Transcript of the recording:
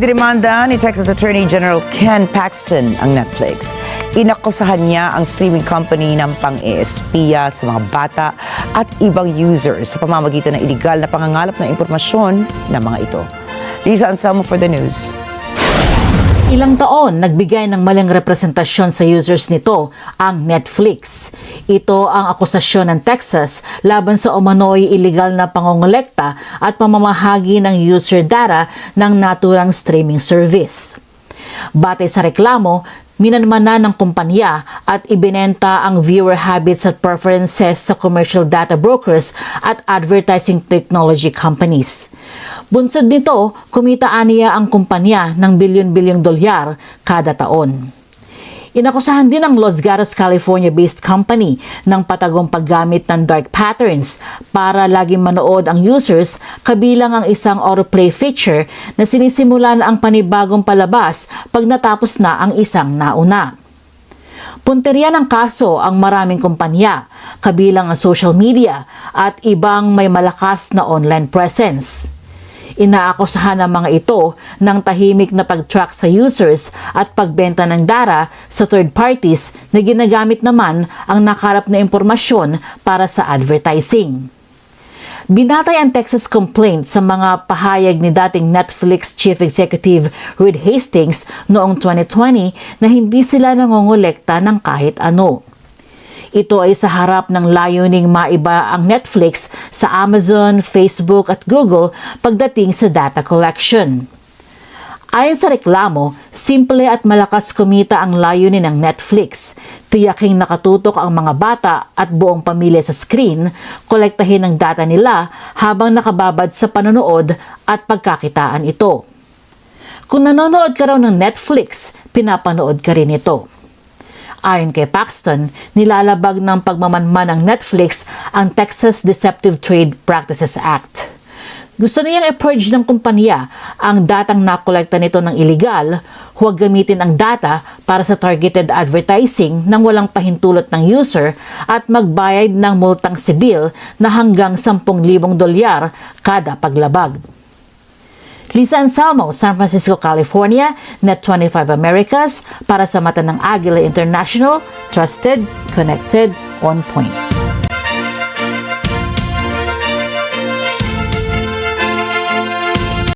Idinimanda ni Texas Attorney General Ken Paxton ang Netflix. Inakusahan niya ang streaming company ng pang-eespiya sa mga bata at ibang users sa pamamagitan ng iligal na pangangalap ng impormasyon ng mga ito. Lisa Anselmo for the news. Ilang taon nagbigay ng maling representasyon sa users nito ang Netflix. Ito ang akusasyon ng Texas laban sa umano'y iligal na pangongolekta at pamamahagi ng user data ng naturang streaming service. Batay sa reklamo, minanmana ng kumpanya at ibinenta ang viewer habits at preferences sa commercial data brokers at advertising technology companies. Bunsod nito, kumitaan niya ang kumpanya ng bilyon-bilyong dolyar kada taon. Inakusahan din ang Los Gatos, California-based company ng patagong paggamit ng dark patterns para laging manood ang users kabilang ang isang autoplay feature na sinisimulan ang panibagong palabas pag natapos na ang isang nauna. Punteriya ng kaso ang maraming kumpanya, kabilang ang social media at ibang may malakas na online presence. Inaakusahan ng mga ito ng tahimik na pag-track sa users at pagbenta ng data sa third parties na ginagamit naman ang nakalap na impormasyon para sa advertising. Binatay ang Texas complaint sa mga pahayag ni dating Netflix Chief Executive Reed Hastings noong 2020 na hindi sila nangongolekta ng kahit ano. Ito ay sa harap ng layuning maiba ang Netflix sa Amazon, Facebook at Google pagdating sa data collection. Ayon sa reklamo, simple at malakas kumita ang layunin ng Netflix. Tiyaking nakatutok ang mga bata at buong pamilya sa screen, kolektahin ang data nila habang nakababad sa panonood at pagkakitaan ito. Kung nanonood ka raw ng Netflix, pinapanood ka rin ito. Ayon kay Paxton, nilalabag ng pagmamanman ng Netflix ang Texas Deceptive Trade Practices Act. Gusto niyang i-purge ng kumpanya ang datang nakolekta nito ng iligal, huwag gamitin ang data para sa targeted advertising nang walang pahintulot ng user at magbayad ng multang sibil na hanggang 10,000 dolyar kada paglabag. Lisa Anselmo, San Francisco, California, Net25 Americas, para sa Mata ng Agila International, Trusted, Connected, On Point.